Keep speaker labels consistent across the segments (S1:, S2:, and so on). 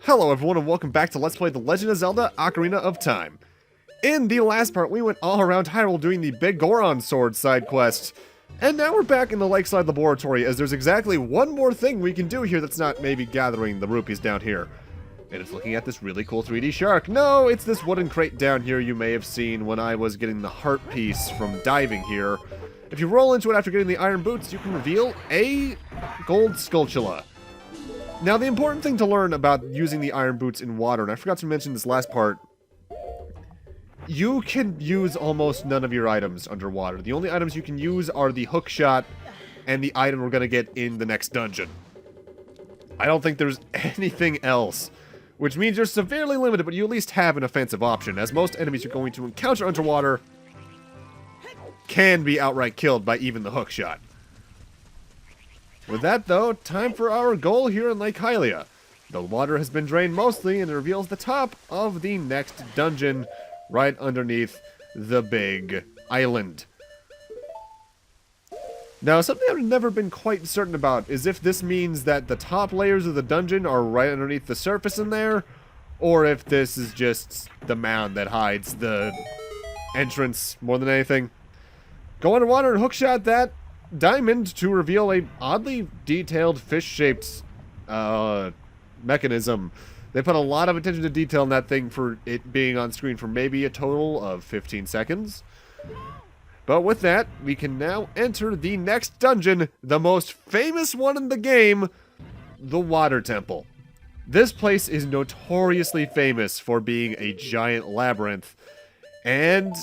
S1: Hello everyone and welcome back to Let's Play The Legend of Zelda Ocarina of Time. In the last part, we went all around Hyrule doing the Big Goron Sword side quest. And now we're back in the Lakeside Laboratory as there's exactly one more thing we can do here that's not maybe gathering the rupees down here. And it's looking at this really cool 3D shark. No, it's this wooden crate down here you may have seen when I was getting the heart piece from diving here. If you roll into it after getting the iron boots, you can reveal a gold Skulltula. Now, the important thing to learn about using the iron boots in water, and I forgot to mention this last part, you can use almost none of your items underwater. The only items you can use are the hook shot and the item we're going to get in the next dungeon. I don't think there's anything else, which means you're severely limited, but you at least have an offensive option, as most enemies you're going to encounter underwater can be outright killed by even the hook shot. With that, though, time for our goal here in Lake Hylia. The water has been drained mostly, and it reveals the top of the next dungeon right underneath the big island. Now, something I've never been quite certain about is if this means that the top layers of the dungeon are right underneath the surface in there, or if this is just the mound that hides the entrance more than anything. Go underwater and hookshot that diamond to reveal a oddly detailed fish-shaped mechanism. They put a lot of attention to detail in that thing for it being on screen for maybe a total of 15 seconds. But with that, we can now enter the next dungeon, the most famous one in the game, the Water Temple. This place is notoriously famous for being a giant labyrinth, and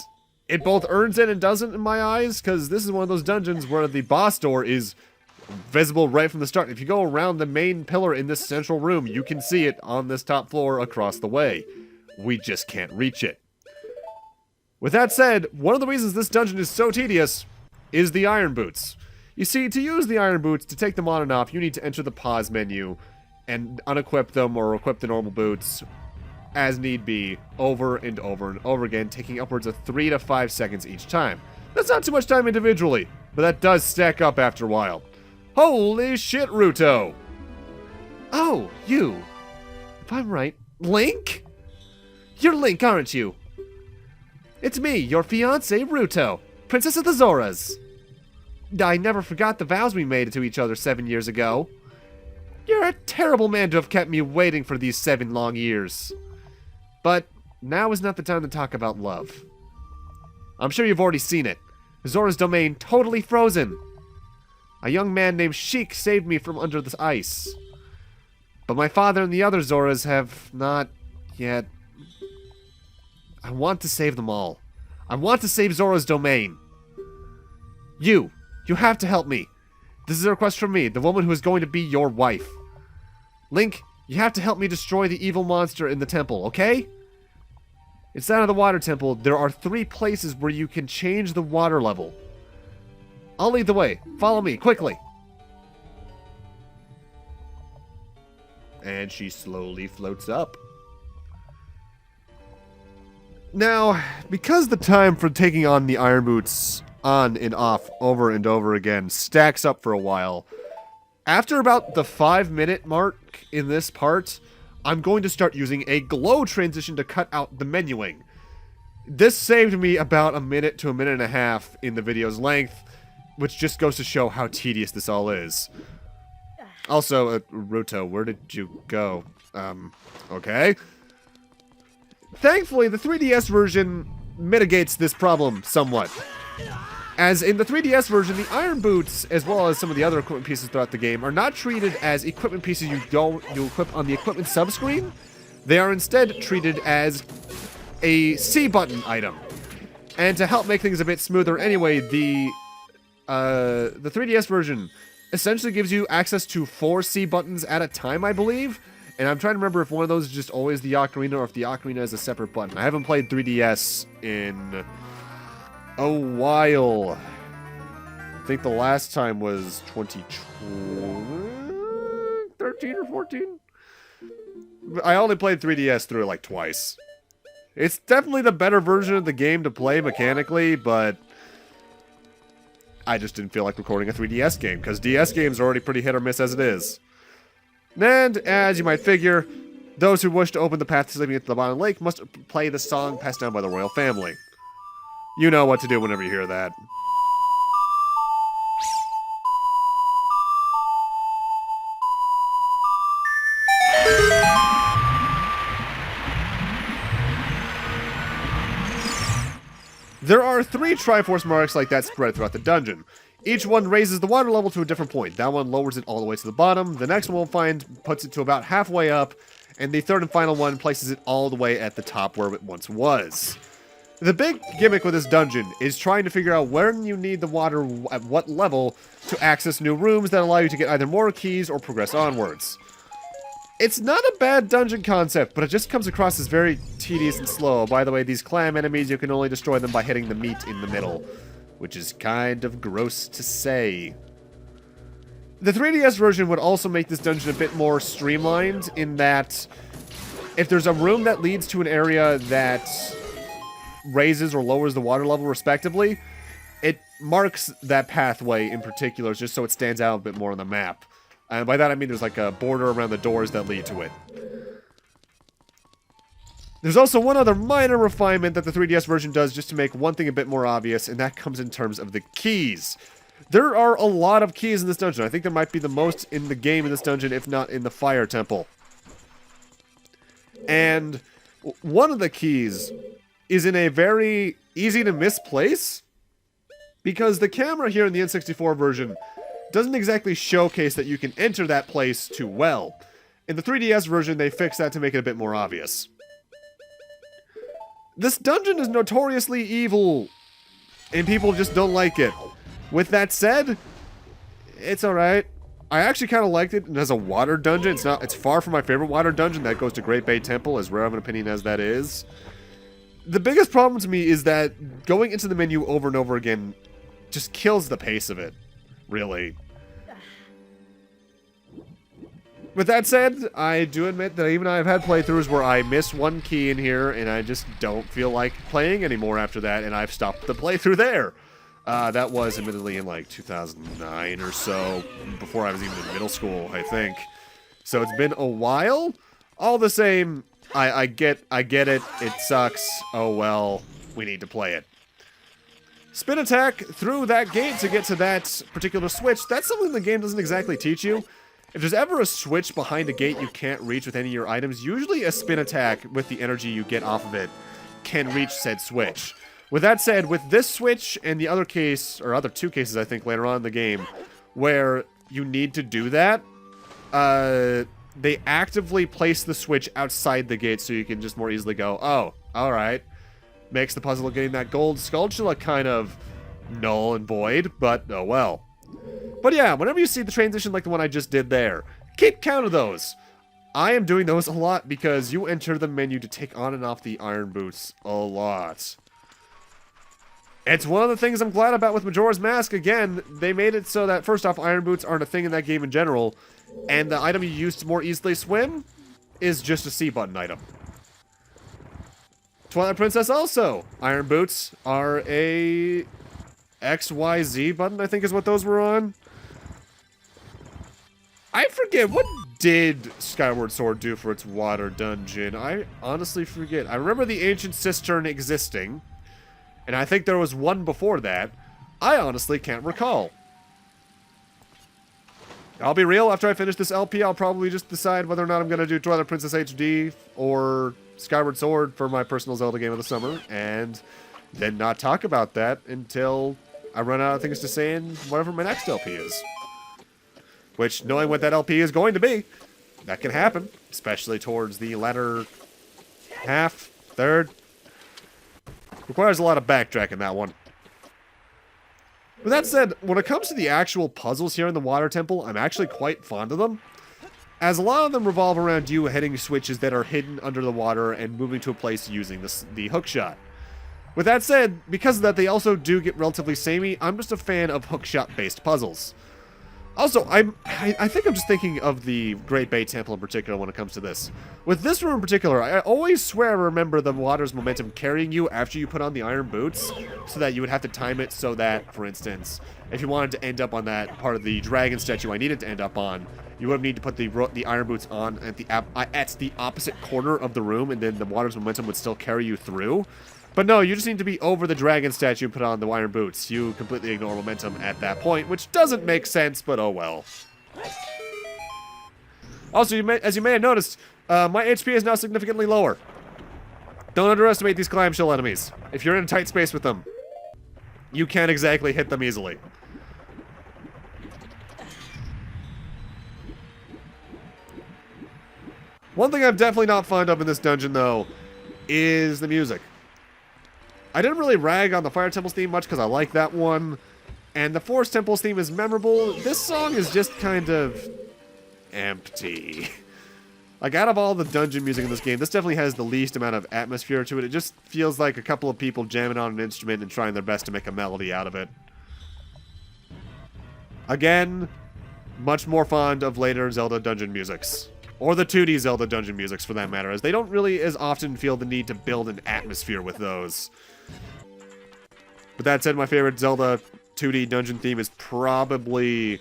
S1: it both earns it and doesn't in my eyes, because this is one of those dungeons where the boss door is visible right from the start. If you go around the main pillar in this central room, you can see it on this top floor across the way. We just can't reach it. With that said, one of the reasons this dungeon is so tedious is the iron boots. You see, to use the iron boots, to take them on and off, you need to enter the pause menu and unequip them or equip the normal boots as need be, over and over and over again, taking upwards of 3 to 5 seconds each time. That's not too much time individually, but that does stack up after a while. Holy shit, Ruto! Oh, you. If I'm right, Link? You're Link, aren't you? It's me, your fiancé, Ruto, Princess of the Zoras. I never forgot the vows we made to each other 7 years ago. You're a terrible man to have kept me waiting for these 7 long years. But now is not the time to talk about love. I'm sure you've already seen it. Zora's domain totally frozen. A young man named Sheik saved me from under the ice. But my father and the other Zoras have not yet. I want to save them all. I want to save Zora's domain. You have to help me. This is a request from me, the woman who is going to be your wife. Link, you have to help me destroy the evil monster in the temple, okay? Inside of the water temple, there are 3 places where you can change the water level. I'll lead the way. Follow me, quickly. And she slowly floats up. Now, because the time for taking on the iron boots on and off over and over again stacks up for a while, after about the 5-minute mark in this part, I'm going to start using a glow transition to cut out the menuing. This saved me about a minute to a minute and a half in the video's length, which just goes to show how tedious this all is. Also, Ruto, where did you go? Okay. Thankfully, the 3DS version mitigates this problem somewhat. As in the 3DS version, the iron boots, as well as some of the other equipment pieces throughout the game, are not treated as equipment pieces you equip on the equipment subscreen. They are instead treated as a C button item. And to help make things a bit smoother anyway, the 3DS version essentially gives you access to 4 C buttons at a time, I believe. And I'm trying to remember if one of those is just always the Ocarina or if the Ocarina is a separate button. I haven't played 3DS in a while. I think the last time was 2013 or 14. I only played 3DS through it like twice. It's definitely the better version of the game to play mechanically, but I just didn't feel like recording a 3DS game, because DS games are already pretty hit or miss as it is. And, as you might figure, Those who wish to open the path to sleeping at the bottom lake must play the song passed down by the royal family. You know what to do whenever you hear that. There are 3 Triforce marks like that spread throughout the dungeon. Each one raises the water level to a different point. That one lowers it all the way to the bottom. The next one we'll find puts it to about halfway up. And the third and final one places it all the way at the top where it once was. The big gimmick with this dungeon is trying to figure out when you need the water at what level to access new rooms that allow you to get either more keys or progress onwards. It's not a bad dungeon concept, but it just comes across as very tedious and slow. By the way, these clam enemies, you can only destroy them by hitting the meat in the middle, which is kind of gross to say. The 3DS version would also make this dungeon a bit more streamlined in that if there's a room that leads to an area that raises or lowers the water level respectively, it marks that pathway in particular just so it stands out a bit more on the map. And by that I mean there's like a border around the doors that lead to it. There's also one other minor refinement that the 3DS version does just to make one thing a bit more obvious, and that comes in terms of the keys. There are a lot of keys in this dungeon. I think there might be the most in the game in this dungeon, if not in the Fire Temple. And one of the keys is in a very easy to miss place, because the camera here in the N64 version doesn't exactly showcase that you can enter that place too well. In the 3DS version, they fixed that to make it a bit more obvious. This dungeon is notoriously evil, and people just don't like it. With that said, it's alright. I actually kind of liked it as a water dungeon. It's far from my favorite water dungeon. That goes to Great Bay Temple, as rare of an opinion as that is. The biggest problem to me is that going into the menu over and over again just kills the pace of it, really. With that said, I do admit that even I've had playthroughs where I miss one key in here and I just don't feel like playing anymore after that, and I've stopped the playthrough there. That was admittedly in like 2009 or so, before I was even in middle school, I think. So it's been a while. All the same, I get it. It sucks. Oh well, we need to play it. Spin attack through that gate to get to that particular switch. That's something the game doesn't exactly teach you. If there's ever a switch behind a gate you can't reach with any of your items, usually a spin attack with the energy you get off of it can reach said switch. With that said, with this switch and the other case, or other 2 cases I think later on in the game, where you need to do that, they actively place the switch outside the gate so you can just more easily go, oh, alright. Makes the puzzle of getting that gold Skulltula kind of null and void, but oh well. But yeah, whenever you see the transition like the one I just did there, keep count of those. I am doing those a lot because you enter the menu to take on and off the iron boots a lot. It's one of the things I'm glad about with Majora's Mask. Again, they made it so that, first off, iron boots aren't a thing in that game in general, and the item you use to more easily swim is just a C button item. Twilight Princess also. Iron boots are a XYZ button, I think is what those were on. I forget, what did Skyward Sword do for its water dungeon? I honestly forget. I remember the Ancient Cistern existing, and I think there was one before that. I honestly can't recall. I'll be real, after I finish this LP, I'll probably just decide whether or not I'm going to do Twilight Princess HD or Skyward Sword for my personal Zelda game of the summer, and then not talk about that until I run out of things to say in whatever my next LP is. Which, knowing what that LP is going to be, that can happen, especially towards the latter half, third. Requires a lot of backtracking, that one. With that said, when it comes to the actual puzzles here in the Water Temple, I'm actually quite fond of them, as a lot of them revolve around you hitting switches that are hidden under the water and moving to a place using the hookshot. With that said, because of that, they also do get relatively samey. I'm just a fan of hookshot-based puzzles. Also, I think I'm just thinking of the Great Bay Temple in particular when it comes to this. With this room in particular, I always swear I remember the water's momentum carrying you after you put on the iron boots, so that you would have to time it so that, for instance, if you wanted to end up on that part of the dragon statue I needed to end up on, you would need to put the iron boots on at the opposite corner of the room, and then the water's momentum would still carry you through. But no, you just need to be over the dragon statue and put on the iron boots. You completely ignore momentum at that point, which doesn't make sense, but oh well. Also, as you may have noticed, my HP is now significantly lower. Don't underestimate these clamshell enemies. If you're in a tight space with them, you can't exactly hit them easily. One thing I'm definitely not fond of in this dungeon, though, is the music. I didn't really rag on the Fire Temple's theme much because I like that one. And the Forest Temple's theme is memorable. This song is just kind of empty. Like, out of all the dungeon music in this game, this definitely has the least amount of atmosphere to it. It just feels like a couple of people jamming on an instrument and trying their best to make a melody out of it. Again, much more fond of later Zelda dungeon musics. Or the 2D Zelda dungeon musics, for that matter, as they don't really as often feel the need to build an atmosphere with those. But that said, my favorite Zelda 2D dungeon theme is probably...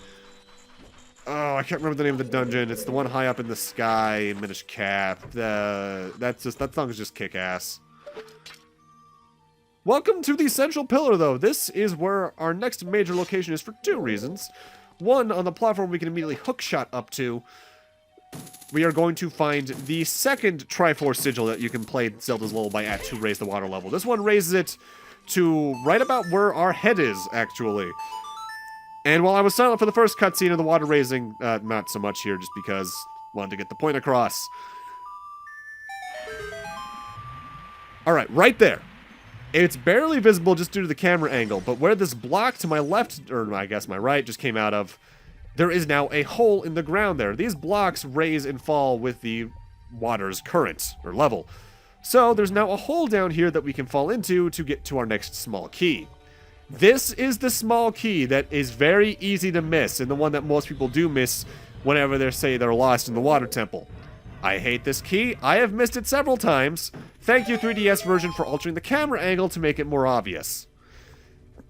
S1: Oh, I can't remember the name of the dungeon. It's the one high up in the sky in Minish Cap. That song is just kick-ass. Welcome to the Central Pillar, though. This is where our next major location is for two reasons. One, on the platform we can immediately hookshot up to, we are going to find the second Triforce Sigil that you can play Zelda's Lullaby at to raise the water level. This one raises it to right about where our head is, actually. And while I was silent for the first cutscene of the water raising, not so much here, just because I wanted to get the point across. Alright, right there. It's barely visible just due to the camera angle, but where this block to my left, or I guess my right, just came out of, there is now a hole in the ground there. These blocks raise and fall with the water's current, or level. So there's now a hole down here that we can fall into to get to our next small key. This is the small key that is very easy to miss, and the one that most people do miss whenever they say they're lost in the water temple. I hate this key. I have missed it several times. Thank you, 3DS version, for altering the camera angle to make it more obvious.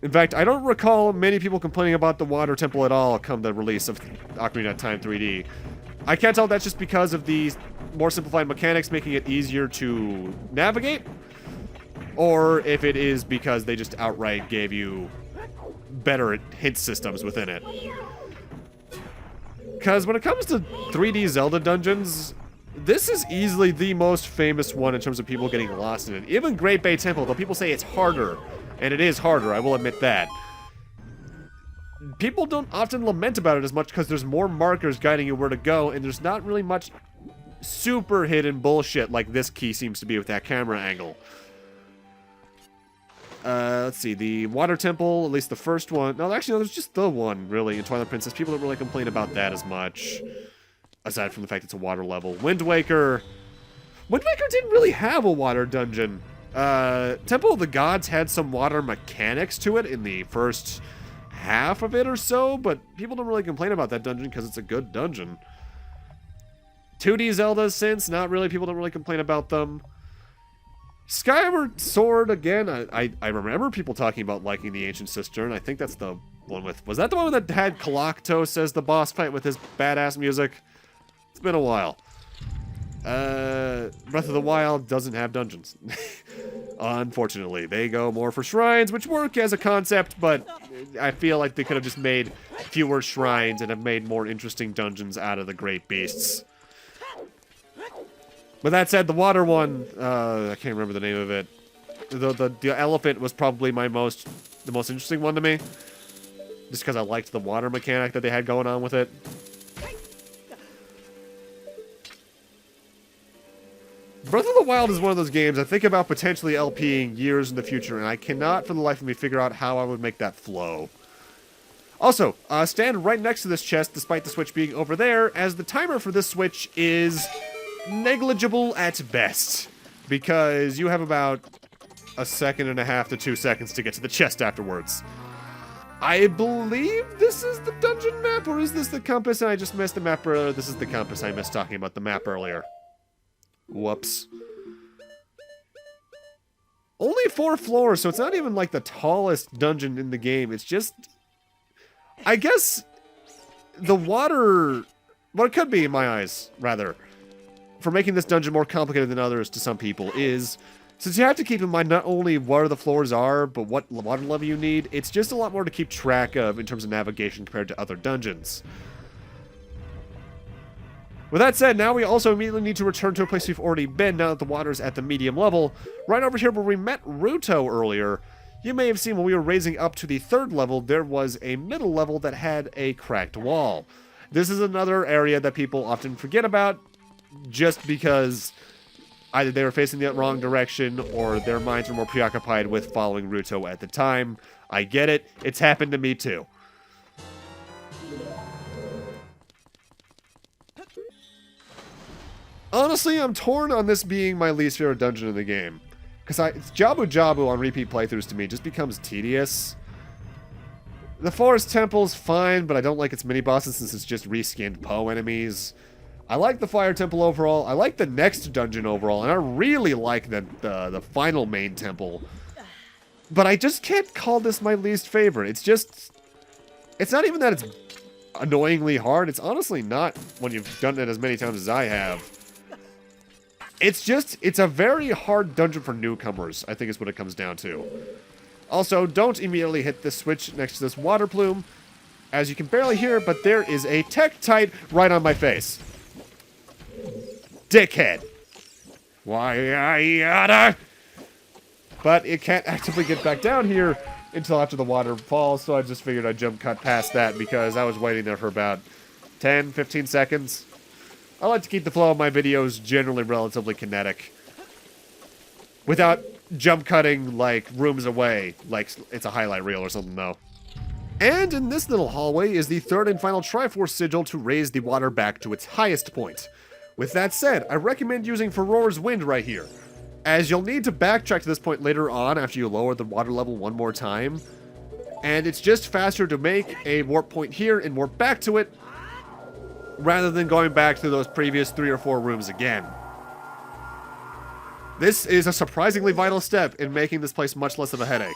S1: In fact, I don't recall many people complaining about the water temple at all come the release of Ocarina of Time 3D. I can't tell if that's just because of the more simplified mechanics making it easier to navigate, or if it is because they just outright gave you better hint systems within it. Because when it comes to 3D Zelda dungeons, this is easily the most famous one in terms of people getting lost in it. Even Great Bay Temple, though people say it's harder, and it is harder, I will admit that. People don't often lament about it as much because there's more markers guiding you where to go, and there's not really much super hidden bullshit like this key seems to be with that camera angle. Let's see, the Water Temple, at least the first one. No, actually, no, there's just the one, really, in Twilight Princess. People don't really complain about that as much, aside from the fact it's a water level. Wind Waker. Wind Waker didn't really have a water dungeon. Temple of the Gods had some water mechanics to it in the first half of it or so, but people don't really complain about that dungeon because it's a good dungeon. 2D Zelda since, not really. People don't really complain about them. Skyward Sword, again, I remember people talking about liking the Ancient Cistern. I think that's the one with... Was that the one that had Kalactos as the boss fight with his badass music? It's been a while. Breath of the Wild doesn't have dungeons. Unfortunately. They go more for shrines, which work as a concept, but I feel like they could have just made fewer shrines and have made more interesting dungeons out of the great beasts. But that said, the water one, I can't remember the name of it. The elephant was probably the most interesting one to me. Just because I liked the water mechanic that they had going on with it. Breath of the Wild is one of those games I think about potentially LPing years in the future, and I cannot for the life of me figure out how I would make that flow. Also, stand right next to this chest, despite the switch being over there, as the timer for this switch is negligible at best, because you have about 1.5 seconds to 2 seconds to get to the chest afterwards. I believe this is the dungeon map, or is this the compass and I just missed the map earlier? This is the compass. I missed talking about the map earlier. Whoops. Only 4 floors, so it's not even like the tallest dungeon in the game. It's just... I guess the water what it could be in my eyes, rather, for making this dungeon more complicated than others to some people is, since you have to keep in mind not only where the floors are, but what water level you need, it's just a lot more to keep track of in terms of navigation compared to other dungeons. With that said, now we also immediately need to return to a place we've already been now that the water's at the medium level. Right over here where we met Ruto earlier, you may have seen when we were raising up to the 3rd level, there was a middle level that had a cracked wall. This is another area that people often forget about, just because either they were facing the wrong direction or their minds were more preoccupied with following Ruto at the time. I get it. It's happened to me too. Honestly, I'm torn on this being my least favorite dungeon in the game. Because Jabu-Jabu on repeat playthroughs to me just becomes tedious. The Forest Temple's fine, but I don't like its mini-bosses since it's just reskinned Poe enemies. I like the Fire Temple overall. I like the next dungeon overall, and I really like the final main temple. But I just can't call this my least favorite. It's just... It's not even that it's annoyingly hard. It's honestly not when you've done it as many times as I have. It's just, it's a very hard dungeon for newcomers, I think is what it comes down to. Also, don't immediately hit this switch next to this water plume. As you can barely hear, but there is a Tektite right on my face. Dickhead. Why, I oughta... But it can't actively get back down here until after the water falls, so I just figured I'd jump cut past that because I was waiting there for about 10, 15 seconds. I like to keep the flow of my videos generally relatively kinetic. Without jump cutting, like, rooms away, like it's a highlight reel or something, though. And in this little hallway is the 3rd and final Triforce Sigil to raise the water back to its highest point. With that said, I recommend using Furor's Wind right here, as you'll need to backtrack to this point later on after you lower the water level one more time. And it's just faster to make a warp point here and warp back to it, rather than going back to those previous 3 or 4 rooms again. This is a surprisingly vital step in making this place much less of a headache.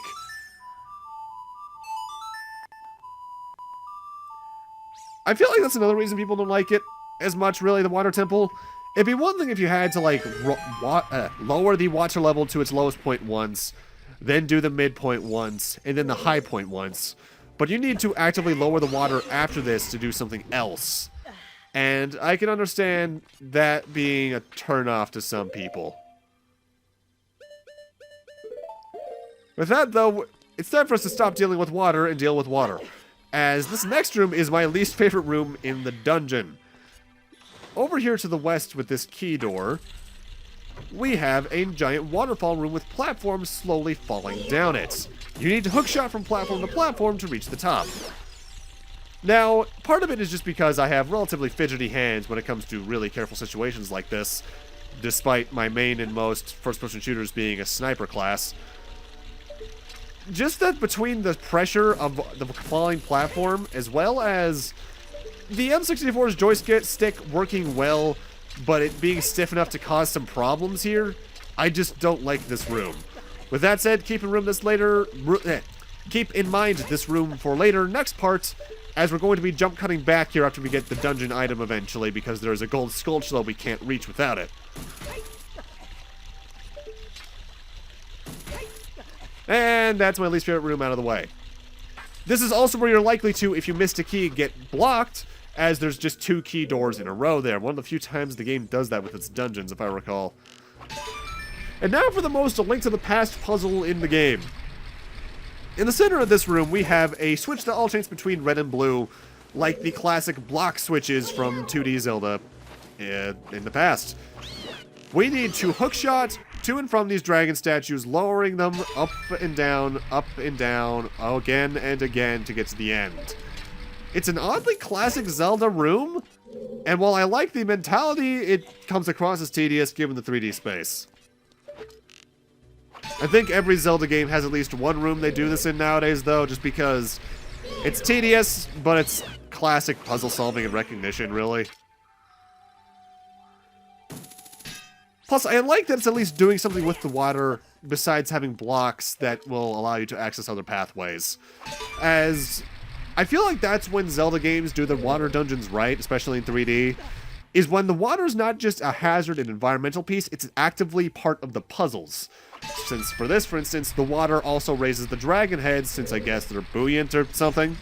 S1: I feel like that's another reason people don't like it as much, really, the Water Temple. It'd be one thing if you had to, like, lower the water level to its lowest point once, then do the midpoint once, and then the high point once. But you need to actively lower the water after this to do something else. And I can understand that being a turnoff to some people. With that, though, it's time for us to stop dealing with water and deal with water, as this next room is my least favorite room in the dungeon. Over here to the west with this key door, we have a giant waterfall room with platforms slowly falling down it. You need to hookshot from platform to platform to reach the top. Now, part of it is just because I have relatively fidgety hands when it comes to really careful situations like this, despite my main and most first-person shooters being a sniper class. Just that between the pressure of the falling platform, as well as the M64's joystick working well, but it being stiff enough to cause some problems here, I just don't like this room. With that said, keep in mind this room for later, next part, as we're going to be jump cutting back here after we get the dungeon item eventually, because there's a gold skull shell we can't reach without it. And that's my least favorite room out of the way. This is also where you're likely to, if you missed a key, get blocked, as there's just 2 key doors in a row there. One of the few times the game does that with its dungeons, if I recall. And now for the most A Link to the Past puzzle in the game. In the center of this room, we have a switch that alternates between red and blue, like the classic block switches from 2D Zelda in the past. We need to hookshot to and from these dragon statues, lowering them up and down, again and again to get to the end. It's an oddly classic Zelda room, and while I like the mentality, it comes across as tedious given the 3D space. I think every Zelda game has at least one room they do this in nowadays, though, just because it's tedious, but it's classic puzzle solving and recognition, really. Plus, I like that it's at least doing something with the water besides having blocks that will allow you to access other pathways. As I feel like that's when Zelda games do the water dungeons right, especially in 3D, is when the water's not just a hazard and environmental piece, it's actively part of the puzzles. Since for this, for instance, the water also raises the dragon heads, since I guess they're buoyant or something.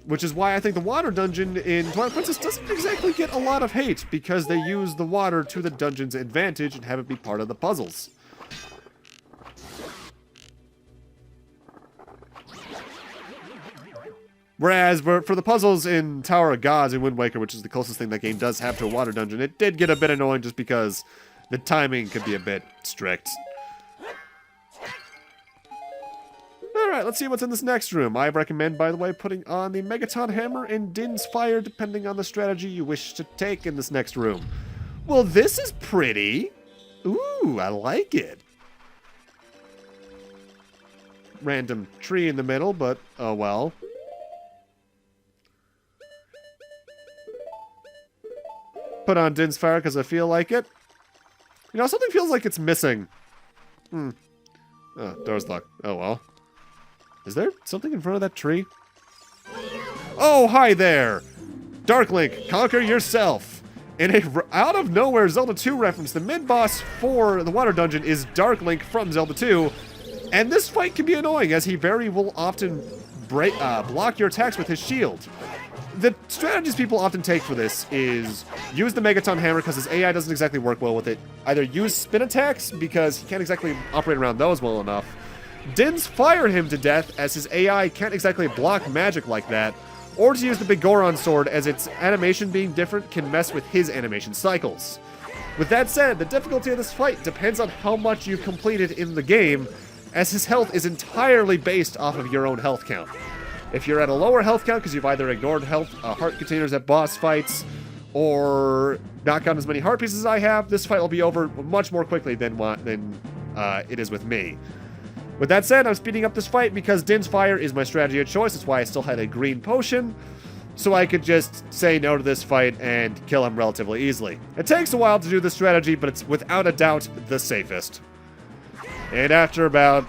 S1: Which is why I think the water dungeon in Twilight Princess doesn't exactly get a lot of hate, because they use the water to the dungeon's advantage and have it be part of the puzzles. Whereas for the puzzles in Tower of Gods and Wind Waker, which is the closest thing that game does have to a water dungeon, it did get a bit annoying just because the timing could be a bit strict. Alright, let's see what's in this next room. I recommend, by the way, putting on the Megaton Hammer and Din's Fire, depending on the strategy you wish to take in this next room. Well, this is pretty. Ooh, I like it. Random tree in the middle, but oh well. Put on Din's Fire because I feel like it. You know, something feels like it's missing. Oh, door's locked. Oh well. Is there something in front of that tree? Oh, hi there! Dark Link, conquer yourself! In a out-of-nowhere Zelda 2 reference, the mid-boss for the water dungeon is Dark Link from Zelda 2, and this fight can be annoying, as he very will often block your attacks with his shield. The strategies people often take for this is use the Megaton Hammer because his AI doesn't exactly work well with it. Either use spin attacks because he can't exactly operate around those well enough. Din's Fire him to death as his AI can't exactly block magic like that. Or to use the Big Goron sword as its animation being different can mess with his animation cycles. With that said, the difficulty of this fight depends on how much you've completed in the game, as his health is entirely based off of your own health count. If you're at a lower health count because you've either ignored heart containers at boss fights or not gotten as many heart pieces as I have, this fight will be over much more quickly than it is with me. With that said, I'm speeding up this fight because Din's Fire is my strategy of choice. That's why I still had a green potion, so I could just say no to this fight and kill him relatively easily. It takes a while to do this strategy, but it's without a doubt the safest. And after about,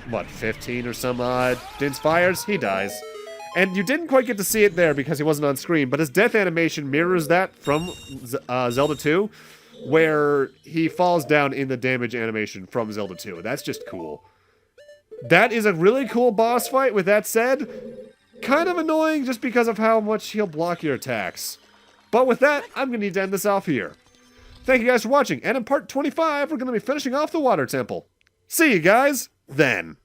S1: 15 or some odd Din's Fires, he dies. And you didn't quite get to see it there because he wasn't on screen, but his death animation mirrors that from Zelda 2, where he falls down in the damage animation from Zelda 2. That's just cool. That is a really cool boss fight. With that said, kind of annoying just because of how much he'll block your attacks. But with that, I'm going to need to end this off here. Thank you guys for watching, and in part 25, we're going to be finishing off the Water Temple. See you guys then.